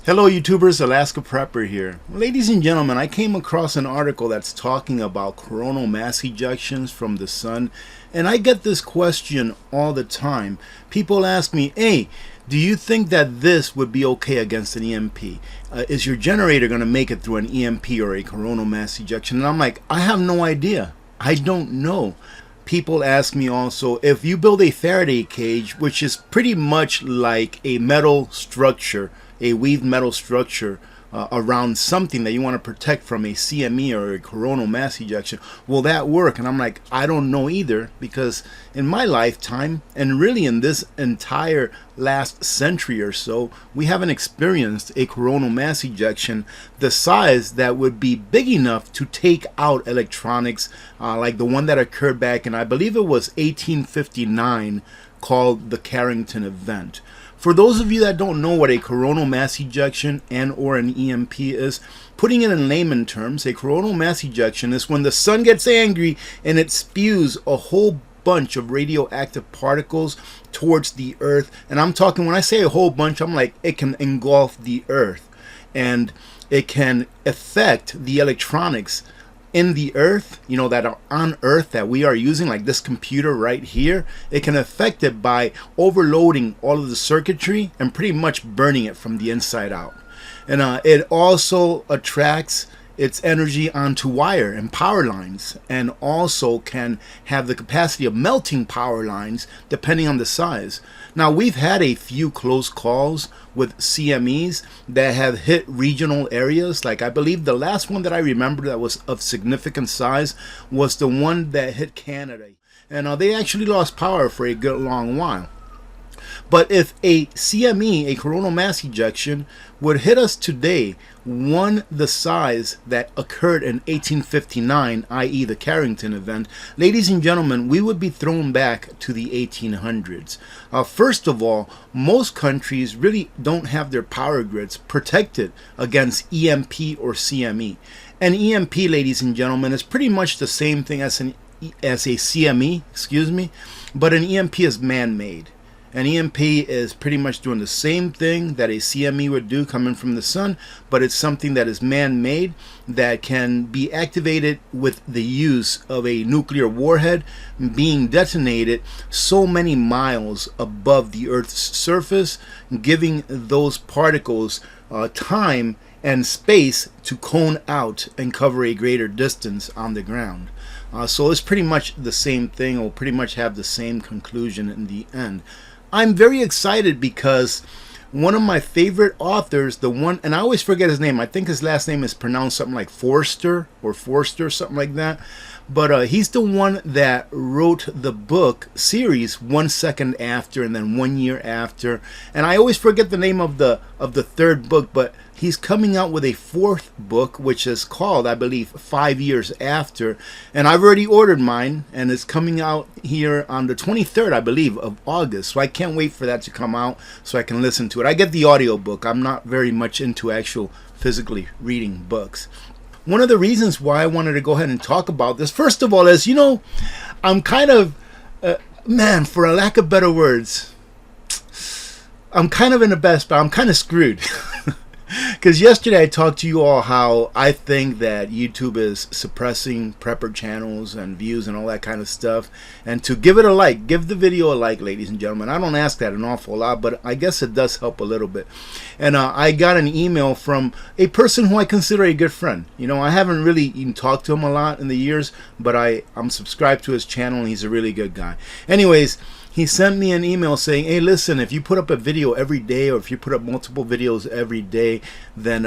Hello YouTubers, Alaska Prepper here. Ladies and gentlemen, I came across an article that's talking about coronal mass ejections from the sun, and I get this question all the time. People ask me, hey, do you think that this would be okay against an EMP? Is your generator going to make it through an EMP or a coronal mass ejection? And I'm like, I have no idea. I don't know. People ask me also, if you build a Faraday cage, which is pretty much like a metal structure, a weaved metal structure around something that you want to protect from a CME or a coronal mass ejection, will that work? And I'm like, I don't know either, because in my lifetime, and really in this entire last century or so, we haven't experienced a coronal mass ejection the size that would be big enough to take out electronics like the one that occurred back in, I believe it was 1859, called the Carrington event. For those of you that don't know what a coronal mass ejection and or an EMP is, putting it in layman terms, a coronal mass ejection is when the sun gets angry and it spews a whole bunch of radioactive particles towards the earth. And I'm talking, when I say a whole bunch, I'm like, it can engulf the earth and it can affect the electronics in the earth, you know, that are on earth that we are using, like this computer right here. It can affect it by overloading all of the circuitry and pretty much burning it from the inside out. And it also attracts its energy onto wire and power lines, and also can have the capacity of melting power lines depending on the size. Now, we've had a few close calls with CMEs that have hit regional areas. Like, I believe the last one that I remember that was of significant size was the one that hit Canada, and they actually lost power for a good long while. But if a CME, a coronal mass ejection, would hit us today, one the size that occurred in 1859, i.e. the Carrington event, ladies and gentlemen, we would be thrown back to the 1800s. First of all, most countries really don't have their power grids protected against EMP or CME. An EMP, ladies and gentlemen, is pretty much the same thing as a CME, but an EMP is man-made. An EMP is pretty much doing the same thing that a CME would do coming from the sun, but it's something that is man-made that can be activated with the use of a nuclear warhead being detonated so many miles above the Earth's surface, giving those particles time and space to cone out and cover a greater distance on the ground. So it's pretty much the same thing, or pretty much have the same conclusion in the end. I'm very excited because one of my favorite authors, the one, and I always forget his name, I think his last name is pronounced something like Forster, something like that, but he's the one that wrote the book series 1 second after and then 1 year after, and I always forget the name of the third book, but he's coming out with a fourth book, which is called, I believe, 5 years after, and I've already ordered mine, and it's coming out here on the 23rd, I believe, of August, so I can't wait for that to come out so I can listen to it. I get the audio book. I'm not very much into actual physically reading books. One of the reasons why I wanted to go ahead and talk about this, first of all, is, you know, I'm kind of, man, for a lack of better words, I'm kind of in the best, but I'm kind of screwed. Because yesterday I talked to you all how I think that YouTube is suppressing prepper channels and views and all that kind of stuff. And to give it a like, give the video a like, ladies and gentlemen. I don't ask that an awful lot, but I guess it does help a little bit. And I got an email from a person who I consider a good friend. You know, I haven't really even talked to him a lot in the years, but I'm subscribed to his channel and he's a really good guy. Anyways, he sent me an email saying, hey, listen, if you put up a video every day, or if you put up multiple videos every day, then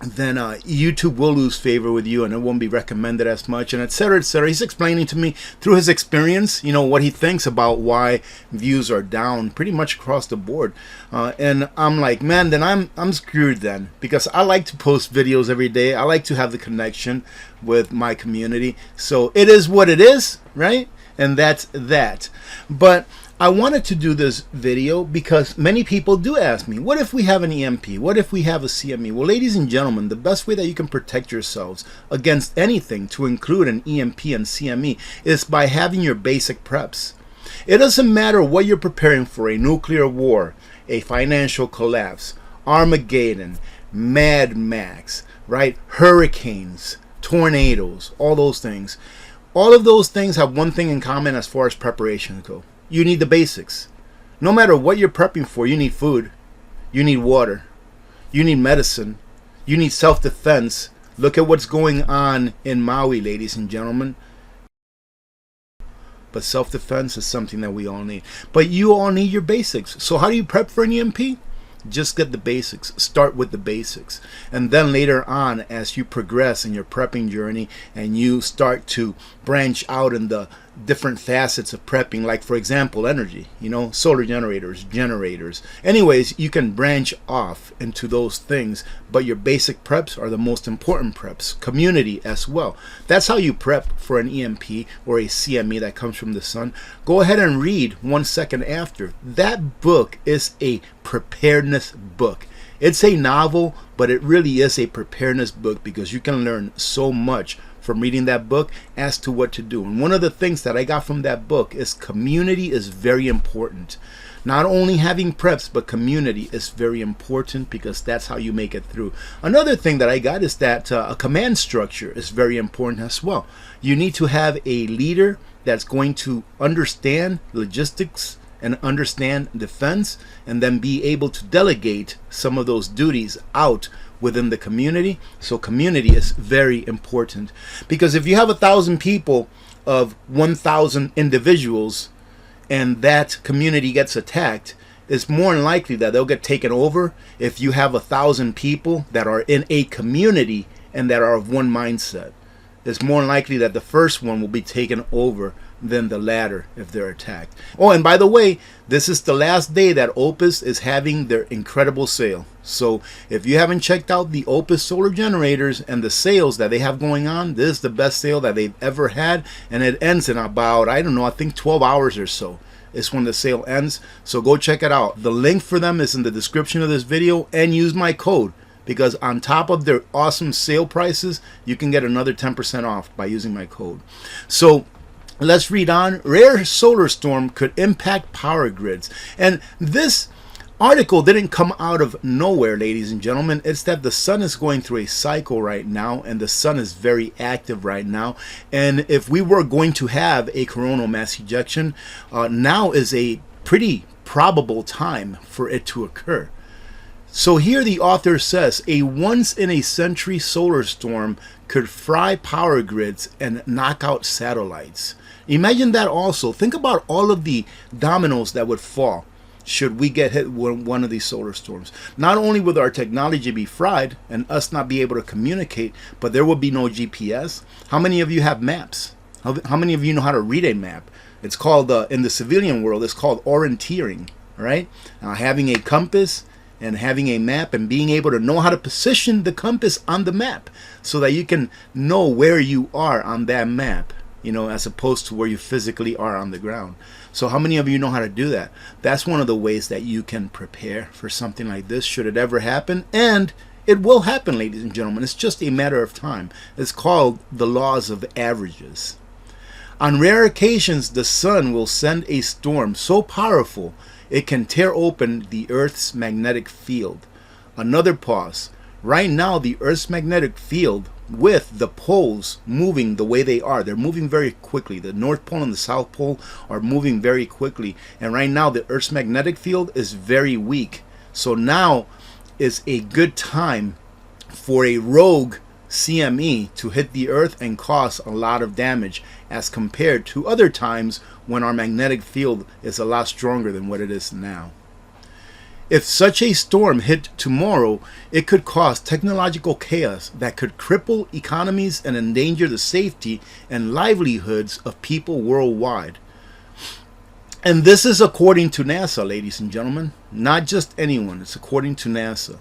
YouTube will lose favor with you and it won't be recommended as much, and etc., etc. He's explaining to me through his experience, you know, what he thinks about why views are down pretty much across the board. And I'm like, man, then I'm screwed then, because I like to post videos every day. I like to have the connection with my community. So it is what it is, right? And that's that. But I wanted to do this video because many people do ask me, what if we have an EMP? What if we have a CME? Well, ladies and gentlemen, the best way that you can protect yourselves against anything, to include an EMP and CME, is by having your basic preps. It doesn't matter what you're preparing for, a nuclear war, a financial collapse, Armageddon, Mad Max, right? Hurricanes, tornadoes, all those things. All of those things have one thing in common as far as preparations go. You need the basics. No matter what you're prepping for, you need food, you need water, you need medicine, you need self-defense. Look at what's going on in Maui, ladies and gentlemen. But self-defense is something that we all need. But you all need your basics. So how do you prep for an EMP? Just get the basics. Start with the basics. And then later on, as you progress in your prepping journey and you start to branch out in the different facets of prepping, like for example, energy, solar generators. Anyways, you can branch off into those things, but your basic preps are the most important preps. Community as well. That's how you prep for an EMP or a CME that comes from the sun. Go ahead and read 1 second after. That book is a preparedness book. It's a novel, but it really is a preparedness book because you can learn so much from reading that book as to what to do. And one of the things that I got from that book is community is very important. Not only having preps, but community is very important because that's how you make it through. Another thing that I got is that a command structure is very important as well. You need to have a leader that's going to understand logistics and understand defense, and then be able to delegate some of those duties out within the community. So community is very important, because if you have 1,000 people of 1,000 individuals and that community gets attacked, it's more than likely that they'll get taken over if you have 1,000 people that are in a community and that are of one mindset. It's more than likely that the first one will be taken over than the latter if they're attacked. Oh, and by the way, this is the last day that Opus is having their incredible sale. So if you haven't checked out the Opus solar generators and the sales that they have going on, this is the best sale that they've ever had, and it ends in about, I think 12 hours or so is when the sale ends. So go check it out. The link for them is in the description of this video, and use my code, because on top of their awesome sale prices, you can get another 10% off by using my code. So let's read on. Rare solar storm could impact power grids. And this article didn't come out of nowhere, ladies and gentlemen. It's that the sun is going through a cycle right now, and the sun is very active right now. And if we were going to have a coronal mass ejection, now is a pretty probable time for it to occur. So here the author says, a once-in-a-century solar storm could fry power grids and knock out satellites. Imagine that also. Think about all of the dominoes that would fall should we get hit with one of these solar storms. Not only would our technology be fried and us not be able to communicate, but there would be no GPS. How many of you have maps? How many of you know how to read a map? It's called, in the civilian world, it's called orienteering, right? Having a compass and having a map and being able to know how to position the compass on the map so that you can know where you are on that map, as opposed to where you physically are on the ground. So how many of you know how to do that? That's one of the ways that you can prepare for something like this should it ever happen. And it will happen, ladies and gentlemen. It's just a matter of time. It's called the laws of averages. On rare occasions, the sun will send a storm so powerful it can tear open the Earth's magnetic field. Another pause. Right now, the Earth's magnetic field, with the poles moving the way they are, they're moving very quickly. The North Pole and the South Pole are moving very quickly. And right now, the Earth's magnetic field is very weak. So now is a good time for a rogue CME to hit the Earth and cause a lot of damage, as compared to other times when our magnetic field is a lot stronger than what it is now. If such a storm hit tomorrow, it could cause technological chaos that could cripple economies and endanger the safety and livelihoods of people worldwide. And this is according to NASA, ladies and gentlemen. Not just anyone, it's according to NASA.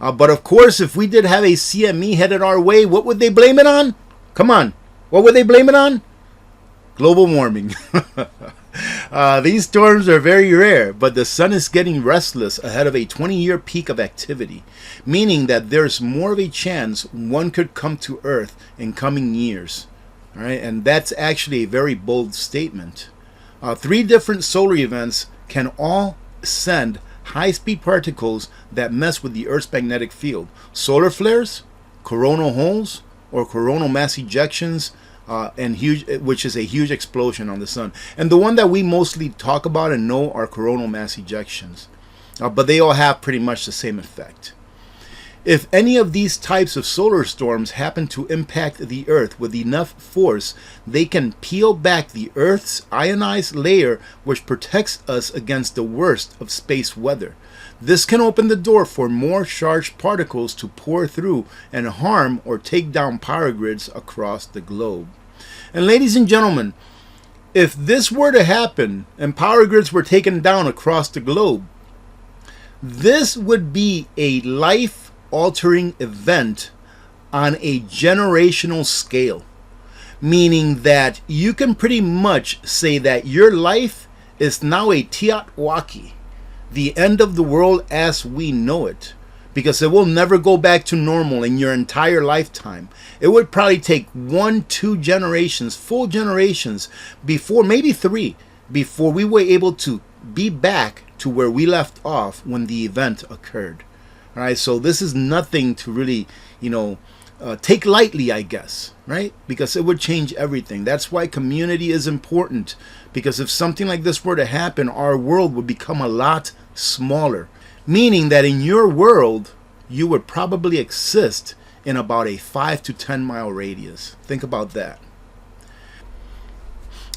But of course, if we did have a CME headed our way, what would they blame it on? Come on, what would they blame it on? Global warming. These storms are very rare, but the sun is getting restless ahead of a 20-year peak of activity, meaning that there's more of a chance one could come to Earth in coming years. All right, and that's actually a very bold statement. 3 different solar events can all send high-speed particles that mess with the Earth's magnetic field. Solar flares, coronal holes, or coronal mass ejections, which is a huge explosion on the sun. And the one that we mostly talk about and know are coronal mass ejections. But they all have pretty much the same effect. If any of these types of solar storms happen to impact the Earth with enough force, they can peel back the Earth's ionized layer, which protects us against the worst of space weather. This can open the door for more charged particles to pour through and harm or take down power grids across the globe. And ladies and gentlemen, if this were to happen and power grids were taken down across the globe, this would be a life-altering event on a generational scale, meaning that you can pretty much say that your life is now a Tiatwaki, the end of the world as we know it, because it will never go back to normal in your entire lifetime. It would probably take 1-2 generations, full generations, before, maybe 3, before we were able to be back to where we left off when the event occurred. All right, so this is nothing to really, take lightly, I guess, right? Because it would change everything. That's why community is important, because if something like this were to happen, our world would become a lot smaller, meaning that in your world, you would probably exist in about a 5 to 10 mile radius. Think about that.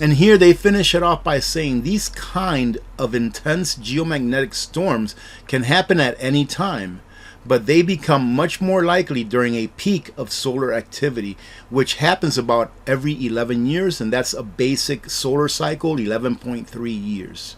And here they finish it off by saying these kind of intense geomagnetic storms can happen at any time, but they become much more likely during a peak of solar activity, which happens about every 11 years, and that's a basic solar cycle, 11.3 years.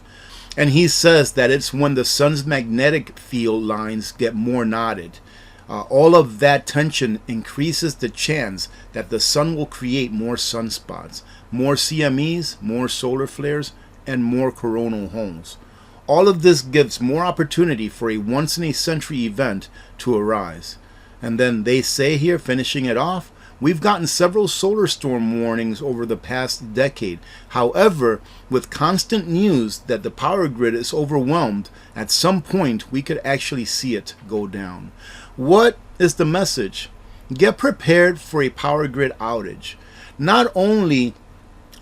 And he says that it's when the sun's magnetic field lines get more knotted. All of that tension increases the chance that the sun will create more sunspots, more CMEs, more solar flares, and more coronal holes. All of this gives more opportunity for a once-in-a-century event to arise. And then they say here, finishing it off, we've gotten several solar storm warnings over the past decade. However, with constant news that the power grid is overwhelmed, at some point we could actually see it go down. What is the message? Get prepared for a power grid outage. Not only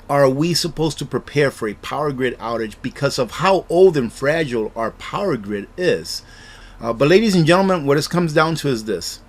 are we supposed to prepare for a power grid outage because of how old and fragile our power grid is, but ladies and gentlemen, what it comes down to is this.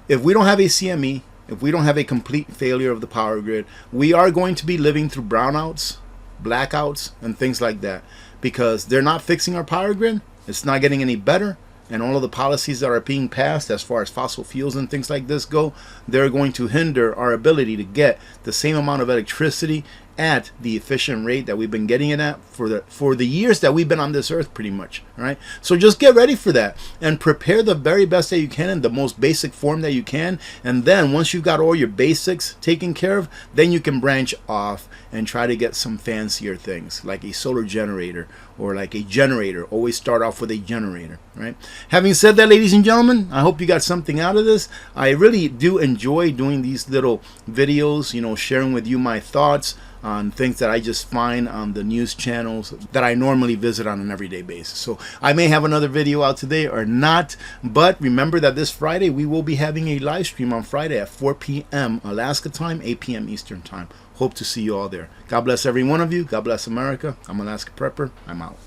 If we don't have a CME, if we don't have a complete failure of the power grid, we are going to be living through brownouts, blackouts, and things like that, because they're not fixing our power grid. It's not getting any better. And all of the policies that are being passed as far as fossil fuels and things like this go, they're going to hinder our ability to get the same amount of electricity at the efficient rate that we've been getting it at for the years that we've been on this earth, pretty much. All right, so just get ready for that and prepare the very best that you can in the most basic form that you can. And then once you've got all your basics taken care of, then you can branch off and try to get some fancier things like a solar generator or like a generator. Always start off with a generator, right? Having said that, ladies and gentlemen, I hope you got something out of this. I really do enjoy doing these little videos, sharing with you my thoughts on things that I just find on the news channels that I normally visit on an everyday basis. So I may have another video out today or not, but remember that this Friday we will be having a live stream on Friday at 4 p.m. Alaska time, 8 p.m. Eastern time. Hope to see you all there. God bless every one of you. God bless America. I'm Alaska Prepper. I'm out.